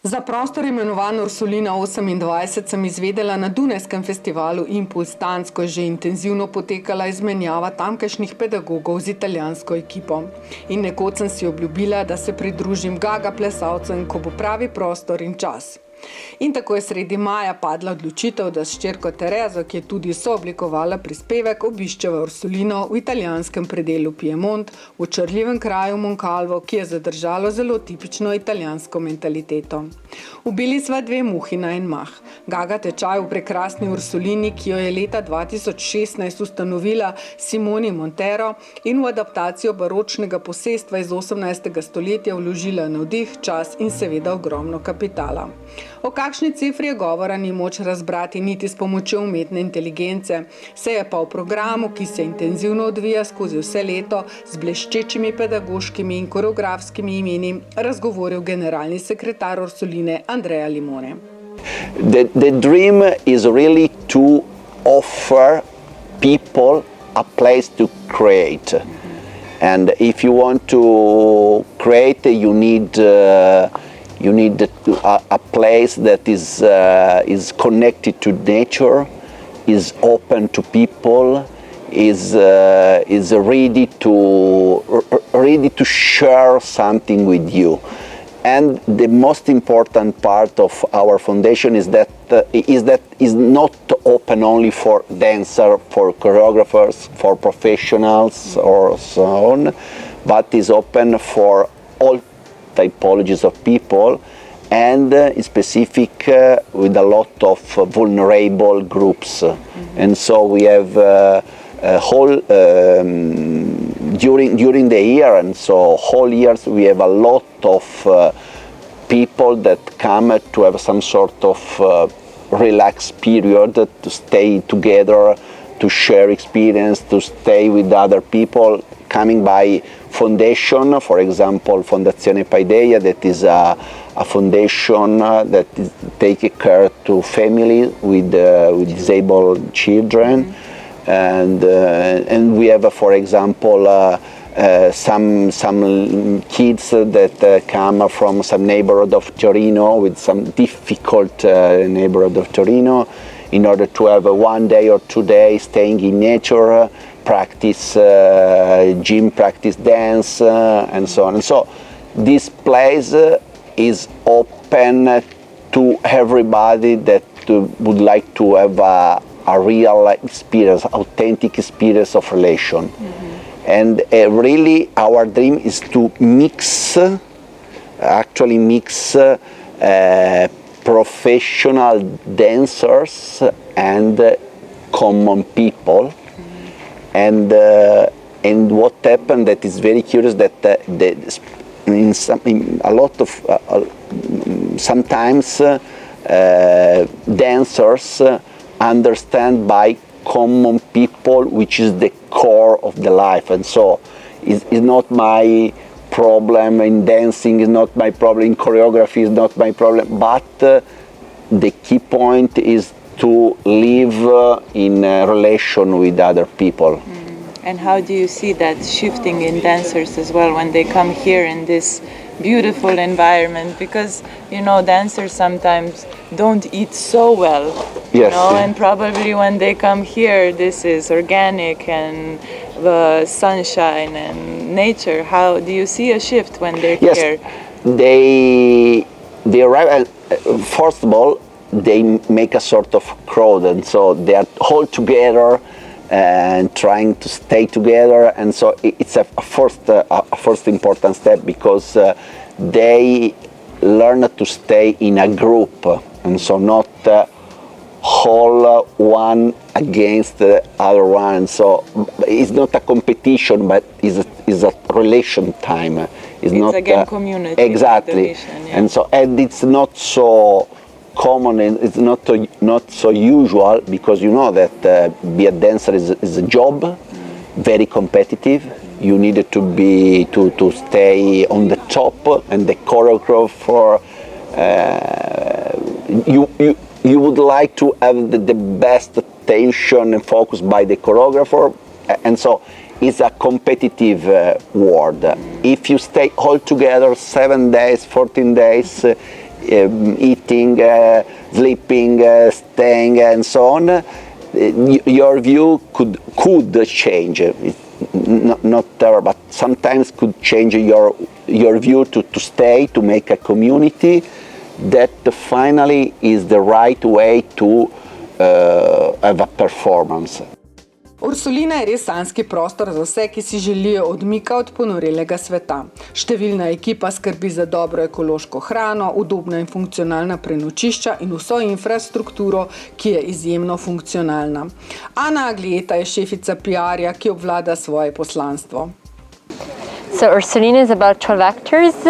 Za prostor imenovan Orsolina28 sem izvedela na Dunajskem festivalu Impuls Tanc, ko je že intenzivno potekala izmenjava tamkajšnjih pedagogov z italijansko ekipo. In nekoč sem si obljubila, da se pridružim gaga plesalcem, ko bo pravi prostor in čas. In tako je sredi maja padla odločitev, da s hčerko Terezo, ki je tudi sooblikovala prispevek, obiščeva Orsolino v italijanskem predelu Piemont, v očarljivem kraju Moncalvo, ki je zadržalo zelo tipično italijansko mentaliteto. Ubili sva dve muhi na en mah. Gaga tečaj v prekrasni Orsolini, ki jo je leta 2016 ustanovila Simoni Montero in v adaptacijo baročnega posestva iz 18. stoletja vložila navdih, čas in seveda ogromno kapitala. O kakšni cifri je govora ni moč razbrati niti s pomočjo umetne inteligence, se je pa v programu, ki se intenzivno odvija skozi vse leto, z bleščečimi pedagoškimi in koreografskimi imeni, razgovoril generalni sekretar Orsoline Andrea Limone. The dream is really to offer people a place to create. And if you want to create, you need a place that is connected to nature, is open to people, is ready to share something with you. And the most important part of our foundation is that is not open only for dancers, for choreographers, for professionals, or so on, but is open for all typologies of people, and specific with a lot of vulnerable groups. And so we have a whole during the year, and so whole years we have a lot of people that come to have some sort of relaxed period, to stay together, to share experience, to stay with other people, coming by foundation, for example, Fondazione Paideia, that is a foundation that takes care to families with disabled children, and we have, for example, some kids that come from some neighborhood of Torino, with some difficult neighborhood of Torino, in order to have 1 day or 2 days staying in nature, practice gym, practice dance, and so on. And so this place is open to everybody that would like to have a real experience, authentic experience of relation. And really our dream is to mix professional dancers and common people. And what happened that is very curious, that sometimes dancers understand by common people, which is the core of the life. And so it's not my problem in dancing, it's not my problem in choreography, it's not my problem, but the key point is to live in a relation with other people. And how do you see that shifting in dancers as well when they come here in this beautiful environment? Because, you know, dancers sometimes don't eat so well, yes, and probably when they come here, this is organic and the sunshine and nature. How do you see a shift when they're here? They arrive, first of all, they make a sort of crowd, and so they are all together and trying to stay together, and so it's a first important step, because they learn to stay in a group, and so not whole one against the other one. So it's not a competition, but is a relation time. It's not again community. Exactly, and it's not so common, and it's not so usual, because you know that be a dancer is a job, very competitive. You need to stay on the top, and the choreographer, you would like to have the best attention and focus by the choreographer, and so it's a competitive world. If you stay all together 7 days, 14 days, eating, sleeping, staying, and so on, your view could change. Not there, but sometimes could change your view to stay, to make a community. That finally is the right way to have a performance. Orsolina je res sanjski prostor za vse, ki si želijo odmika od ponorelega sveta. Številna ekipa skrbi za dobro ekološko hrano, udobna in funkcionalna prenočišča in vso infrastrukturo, ki je izjemno funkcionalna. Ana Aglieta je šefica PR-ja, ki obvlada svoje poslanstvo. So Orsolina is about 12 hectares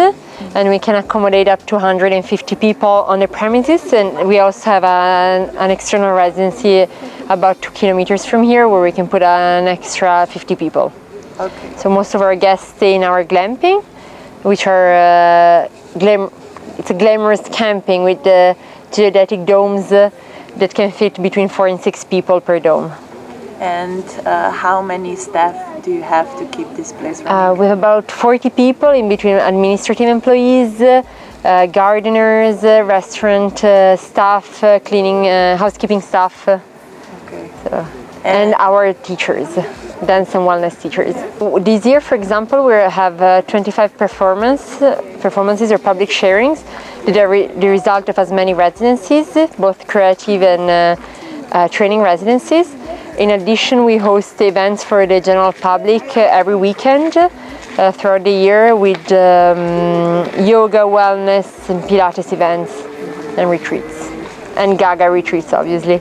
and we can accommodate up to 150 people on the premises, and we also have an external residency about 2 kilometers from here where we can put an extra 50 people. Okay. So most of our guests stay in our glamping, which are it's a glamorous camping with the geodetic domes that can fit between 4 and 6 people per dome. And how many staff do you have to keep this place running? We have about 40 people in between administrative employees, gardeners, restaurant staff, cleaning, housekeeping staff. Okay. So, and our teachers, dance and wellness teachers. This year, for example, we have 25 performances or public sharings that are the result of as many residencies, both creative and training residencies. In addition, we host events for the general public every weekend throughout the year with yoga, wellness, and Pilates events and retreats. And Gaga retreats, obviously.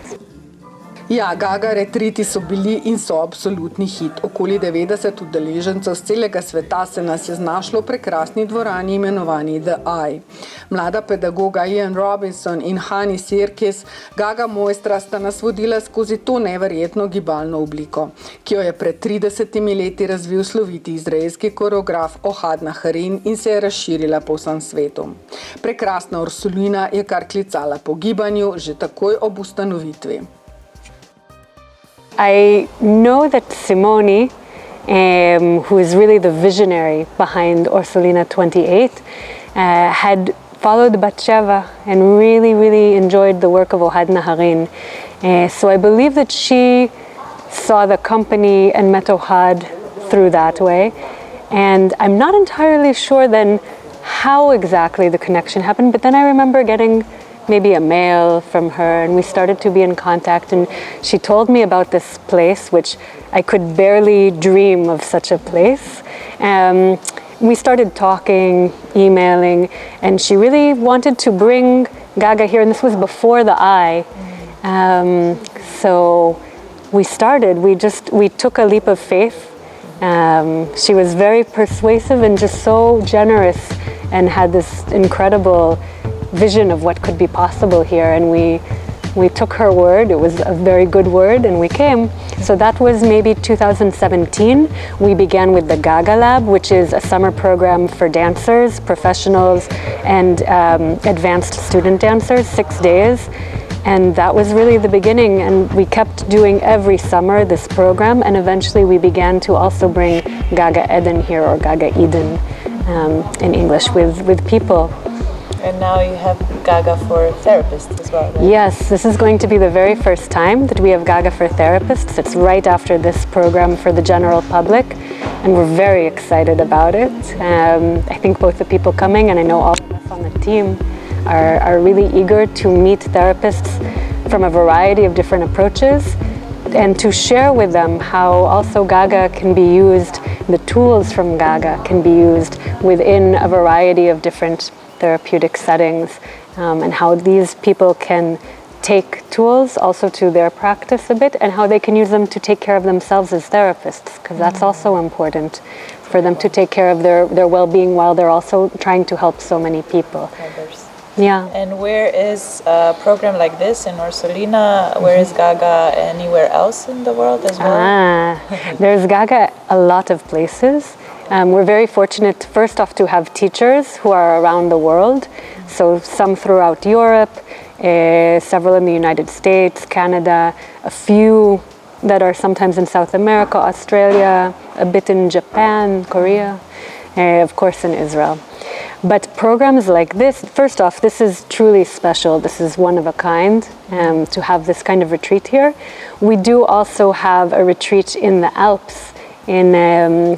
Ja, Gaga retriti so bili in so absolutni hit. Okoli 90 udeležencev z celega sveta se nas je znašlo v prekrasni dvorani imenovani The Eye. Mlada pedagoga Ian Robinson in Hani Sirkis, Gaga mojstra, sta nas vodila skozi to neverjetno gibalno obliko, ki jo je pred 30 leti razvil sloviti izraelski koreograf Ohad Naharinom in se je razširila po vsem svetu. Prekrasna Orsolina je kar klicala po gibanju že takoj ob ustanovitvi. I know that Simone, who is really the visionary behind Orsolina28, had followed Batsheva and really enjoyed the work of Ohad Naharin. So I believe that she saw the company and met Ohad through that way. And I'm not entirely sure then how exactly the connection happened, but then I remember getting maybe a mail from her, and we started to be in contact, and she told me about this place, which I could barely dream of such a place. We started talking, emailing, and she really wanted to bring Gaga here, and this was before the Eye. So we started, we took a leap of faith. She was very persuasive and just so generous and had this incredible vision of what could be possible here, and we took her word. It was a very good word, and we came. So that was maybe 2017. We began with the Gaga Lab, which is a summer program for dancers, professionals, and advanced student dancers, 6 days. And that was really the beginning, and we kept doing every summer this program, and eventually we began to also bring Gaga Eden here, or Gaga Eden in English, with people. And now you have Gaga for therapists as well, right? Yes, this is going to be the very first time that we have Gaga for therapists. It's right after this program for the general public, and we're very excited about it. I think both the people coming, and I know all of us on the team, are really eager to meet therapists from a variety of different approaches, and to share with them how also Gaga can be used, the tools from Gaga can be used within a variety of different therapeutic settings, and how these people can take tools also to their practice a bit, and how they can use them to take care of themselves as therapists, because that's also important for them to take care of their well-being while they're also trying to help so many people. Others. Yeah. And where is a program like this in Orsolina? Where is Gaga anywhere else in the world as well? There's Gaga a lot of places. We're very fortunate, first off, to have teachers who are around the world. So some throughout Europe, several in the United States, Canada, a few that are sometimes in South America, Australia, a bit in Japan, Korea, of course in Israel. But programs like this, first off, this is truly special. This is one of a kind to have this kind of retreat here. We do also have a retreat in the Alps, in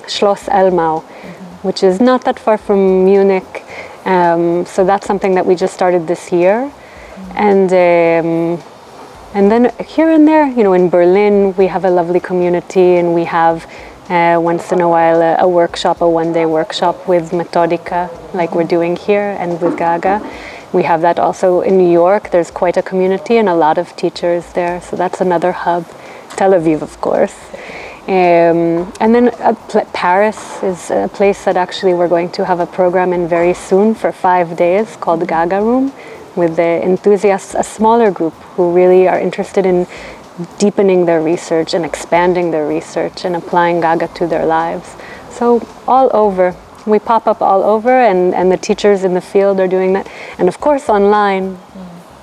Schloss Elmau, which is not that far from Munich. So that's something that we just started this year. And then here and there, you know, in Berlin, we have a lovely community, and we have once in a while a workshop, a one-day workshop with metodike, like we're doing here, and with Gaga. We have that also in New York. There's quite a community and a lot of teachers there, so that's another hub. Tel Aviv, of course. And then Paris is a place that actually we're going to have a program in very soon for 5 days called Gaga Room, with the enthusiasts, a smaller group who really are interested in deepening their research and expanding their research and applying Gaga to their lives. So all over. We pop up all over, and the teachers in the field are doing that. And of course online.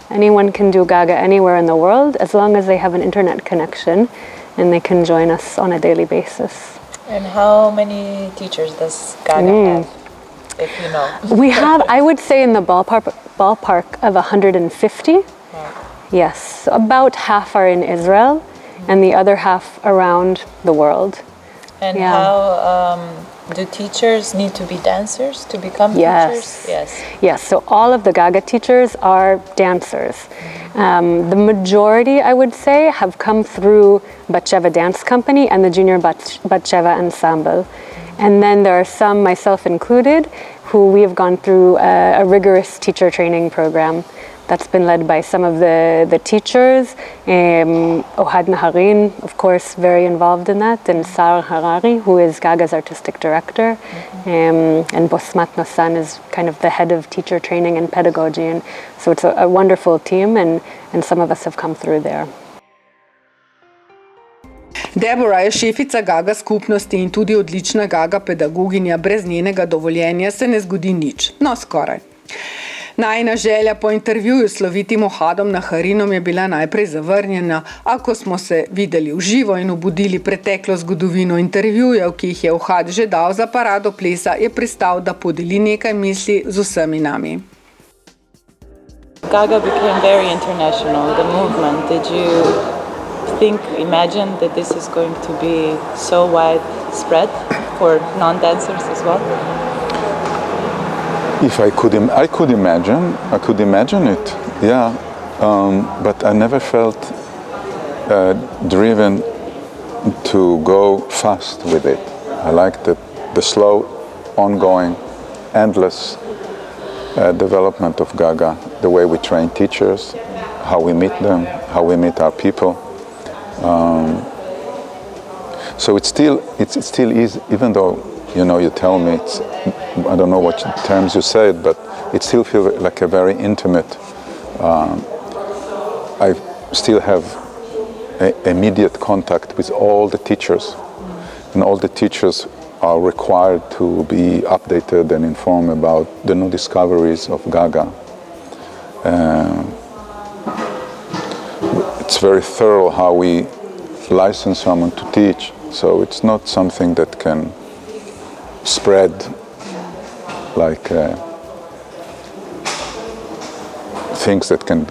Anyone can do Gaga anywhere in the world as long as they have an internet connection and they can join us on a daily basis. And how many teachers does Gaga have, if you know? We have, I would say, in the ballpark of 150. Yes, about half are in Israel and the other half around the world. And how do teachers need to be dancers to become teachers? Yes, so all of the Gaga teachers are dancers. The majority, I would say, have come through Batsheva Dance Company and the Junior Batsheva Ensemble. And then there are some, myself included, who we have gone through a rigorous teacher training program that's been led by some of the teachers. Ohad Naharinom, of course, very involved in that, and Sar Harari, who is Gaga's artistic director, and Bosmat Nossan is kind of the head of teacher training and pedagogy. And so it's a wonderful team, and some of us have come through there. Deborah je šefica Gaga skupnosti in tudi odlična Gaga pedagoginja. Brez njenega dovoljenja se ne zgodi nič. No, skoraj. Najina želja po intervjuju s slovitim Ohadom Naharinom je bila najprej zavrnjena, a ko smo se videli v živo in obudili preteklo zgodovino intervjujev, ki jih je Ohad že dal za Parado plesa, je pristal, da podeli nekaj misli z vsemi nami. Gaga became very international, the movement. Did you imagine that this is going to be so widespread for non-dancers as well? If I could imagine it, yeah. But I never felt driven to go fast with it. I liked the slow, ongoing, endless development of Gaga, the way we train teachers, how we meet them, how we meet our people. So it still is, even though, you know, you tell me it's, I don't know what terms you said, but it still feels like a very intimate. I still have immediate contact with all the teachers, and all the teachers are required to be updated and informed about the new discoveries of Gaga. It's very thorough how we license someone to teach, so it's not something that can spread like things that can,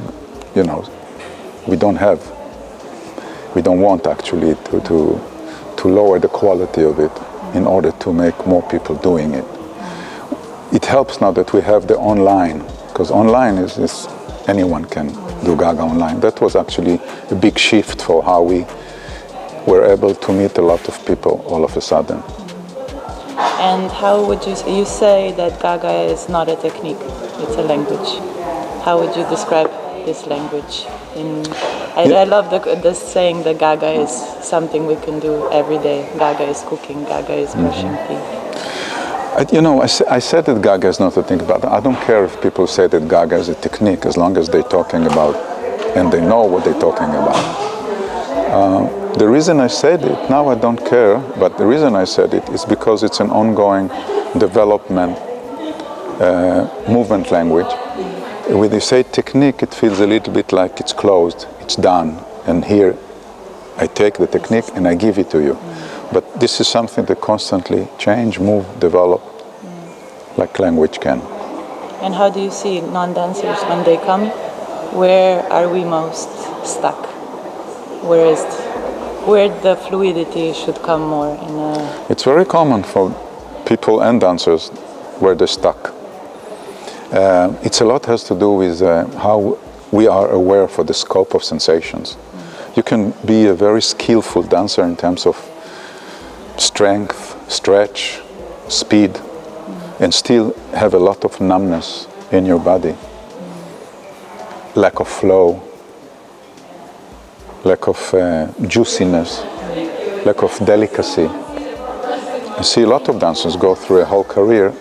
you know, we don't want actually to lower the quality of it in order to make more people doing it. It helps now that we have the online, because online is anyone can do Gaga online. That was actually a big shift for how we were able to meet a lot of people all of a sudden. And how would you say that Gaga is not a technique, it's a language. How would you describe this language? I love the saying that Gaga is something we can do every day. Gaga is cooking, Gaga is brushing teeth. You know, I said that Gaga is not a technique, but I don't care if people say that Gaga is a technique, as long as they're talking about, and they know what they're talking about. The reason I said it, now I don't care, but the reason I said it is because it's an ongoing development, movement language. When they say technique, it feels a little bit like it's closed, it's done, and here I take the technique and I give it to you. But this is something that constantly change, move, develop, like language can. And how do you see non-dancers when they come? Where are we most stuck? Where the fluidity should come more? It's very common for people and dancers where they're stuck. It's a lot has to do with how we are aware for the scope of sensations. You can be a very skillful dancer in terms of strength, stretch, speed, and still have a lot of numbness in your body. Lack of flow, lack of juiciness, lack of delicacy. I see a lot of dancers go through a whole career,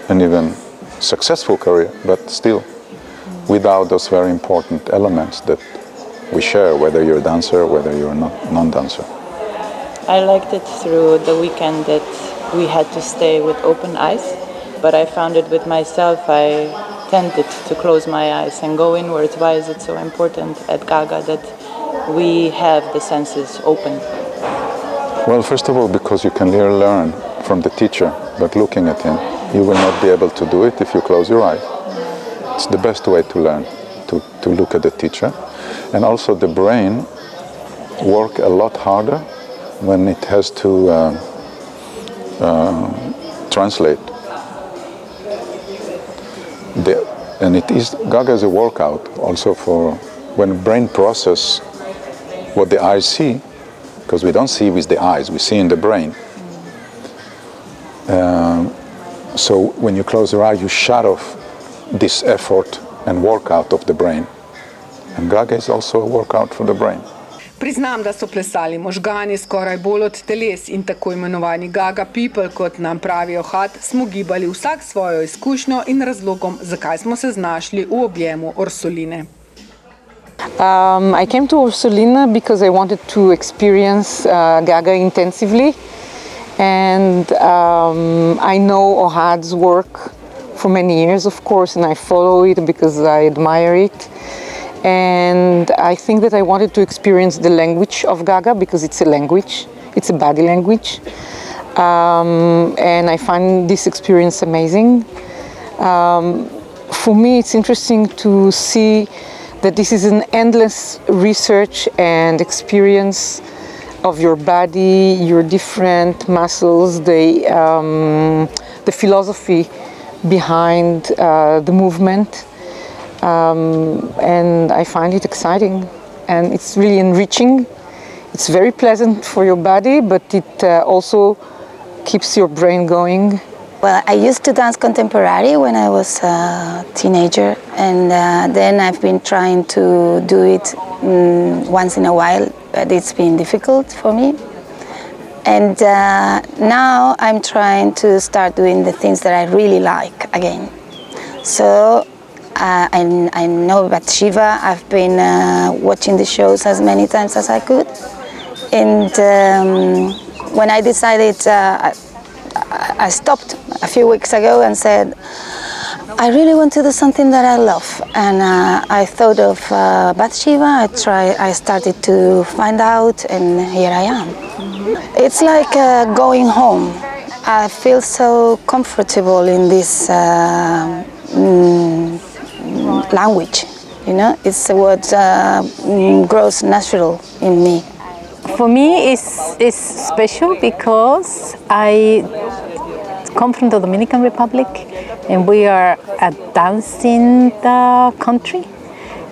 and even successful career, but still without those very important elements that we share, whether you're a dancer, whether you're a non-dancer. I liked it through the weekend that we had to stay with open eyes, but I found it with myself. I tended to close my eyes and go inwards. Why is it so important at Gaga that we have the senses open? Well, first of all, because you can learn from the teacher, but looking at him, you will not be able to do it if you close your eyes. It's the best way to learn, to look at the teacher. And also the brain work a lot harder when it has to translate. And it is, Gaga is a workout also for when brain process what the eyes see, because we don't see with the eyes, we see in the brain. So when you close your eye, you shut off this effort and workout of the brain. And Gaga is also a workout for the brain. Priznam, da so plesali možgani skoraj bolj od teles in tako imenovani Gaga people, kot nam pravi Ohad, smo gibali vsak svojo izkušnjo in razlogom, zakaj smo se znašli v objemu Orsoline. I came to Orsolina because I wanted to experience Gaga intensively, and I know Ohad's work for many years, of course, and I follow it because I admire it. And I think that I wanted to experience the language of Gaga because it's a language, it's a body language. And I find this experience amazing. For me, it's interesting to see that this is an endless research and experience of your body, your different muscles, the philosophy behind the movement. And I find it exciting, and it's really enriching. It's very pleasant for your body, but it also keeps your brain going. Well, I used to dance contemporary when I was a teenager, and then I've been trying to do it once in a while, but it's been difficult for me. And now I'm trying to start doing the things that I really like again. So I know about Shiva. I've been watching the shows as many times as I could. And when I decided, I stopped a few weeks ago and said, I really want to do something that I love. And I thought of Bathsheba. I started to find out, and here I am. It's like going home. I feel so comfortable in this language, you know, it's what grows natural in me. For me, it's special because I come from the Dominican Republic, and we are a dancing country,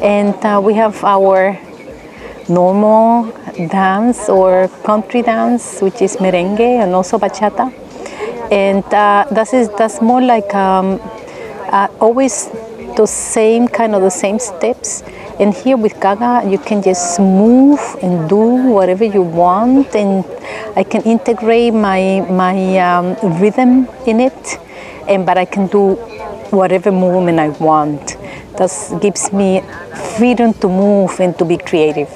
and we have our normal dance or country dance, which is merengue and also bachata, and that's more like always the same steps. And here with Gaga, you can just move and do whatever you want, and I can integrate my rhythm in it, but I can do whatever movement I want. That gives me freedom to move and to be creative.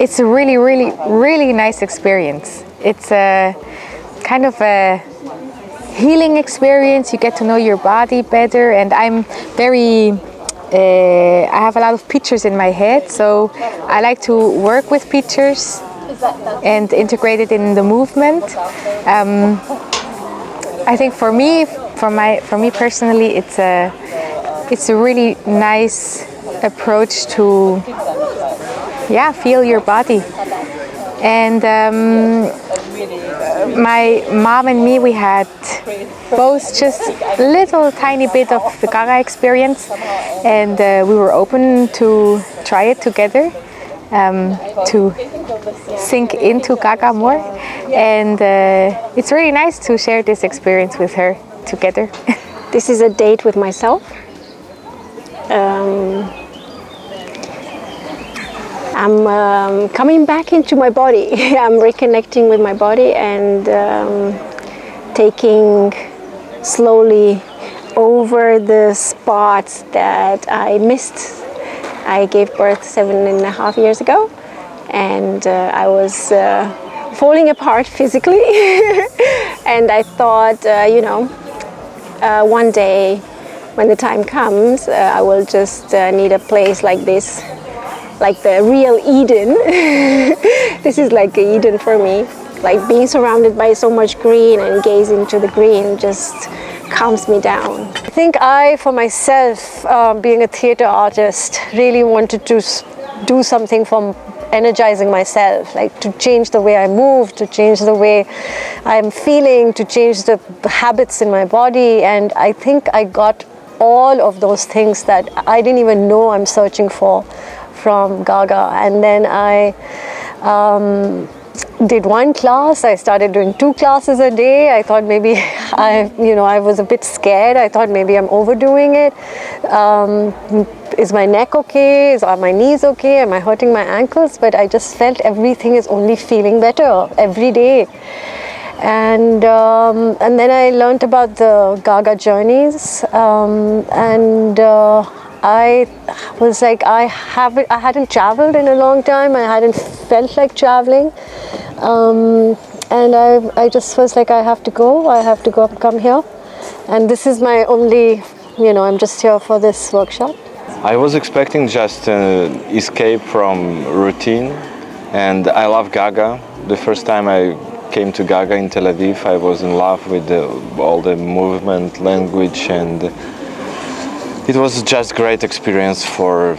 It's a really, really, really nice experience. It's a kind of a healing experience. You get to know your body better, and I'm very I have a lot of pictures in my head, so I like to work with pictures and integrate it in the movement. I think for me personally, it's a really nice approach to feel your body. And my mom and me, we had both just a little tiny bit of the Gaga experience, and we were open to try it together, to sink into Gaga more. And it's really nice to share this experience with her together. This is a date with myself. I'm coming back into my body. I'm reconnecting with my body and taking slowly over the spots that I missed. I gave birth 7.5 years ago, and I was falling apart physically. And I thought, one day when the time comes, I will just need a place like this, like the real Eden. This is like Eden for me. Like being surrounded by so much green and gazing to the green just calms me down. I think for myself, being a theater artist, really wanted to do something from energizing myself, like to change the way I move, to change the way I'm feeling, to change the habits in my body. And I think I got all of those things that I didn't even know I'm searching for from Gaga. And then I did one class. I started doing 2 classes a day. I thought maybe I was a bit scared. I thought maybe I'm overdoing it. Is my neck okay? Are my knees okay? Am I hurting my ankles? But I just felt everything is only feeling better every day. And then I learned about the Gaga journeys, and I was like, I hadn't traveled in a long time. I hadn't felt like traveling, and I just was like, I have to come here, and this is my only, I'm just here for this workshop. I was expecting just an escape from routine, and I love Gaga. The first time I came to Gaga in Tel Aviv, I was in love with all the movement, language, and it was just great experience for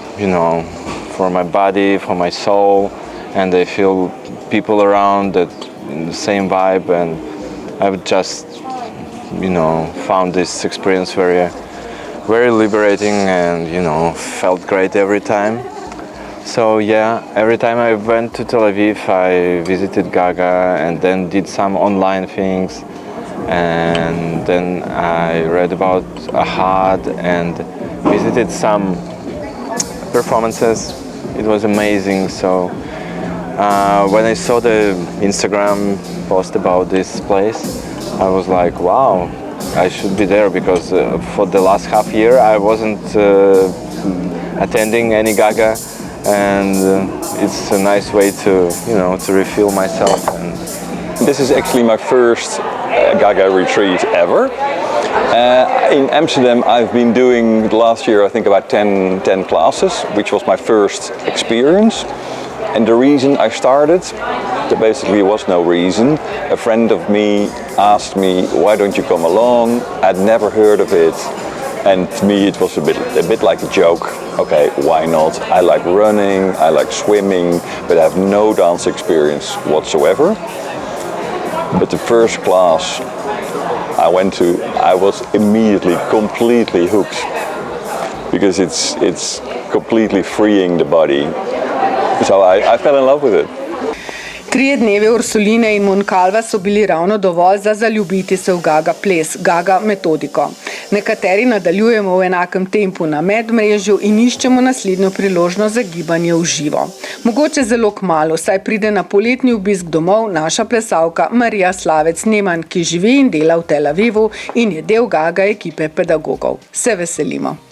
my body, for my soul, and I feel people around that in the same vibe, and I've just found this experience very liberating, and felt great every time. So yeah, every time I went to Tel Aviv, I visited Gaga and then did some online things, and then I read about Ohadom and visited some performances. It was amazing. So when I saw the Instagram post about this place, I was like, wow, I should be there, because for the last half year I wasn't attending any Gaga, and it's a nice way to refill myself. And this is actually my first Gaga retreat ever. In Amsterdam I've been doing last year I think about 10 classes, which was my first experience. And the reason I started, there basically was no reason. A friend of me asked me, why don't you come along? I'd never heard of it. And to me it was a bit like a joke. Okay, why not? I like running, I like swimming, but I have no dance experience whatsoever. But the first class I went to, I was immediately completely hooked, because it's completely freeing the body. So I fell in love with it. 3 dneve Orsoline in Moncalva so bili ravno dovolj za zaljubiti se v Gaga ples, Gaga metodiko. Nekateri nadaljujemo v enakem tempu na medmrežju in iščemo naslednjo priložnost za gibanje v živo. Mogoče zelo kmalu, saj pride na poletni obisk domov naša plesalka Marija Slavec-Neman, ki živi in dela v Tel Avivu in je del Gaga ekipe pedagogov. Se veselimo.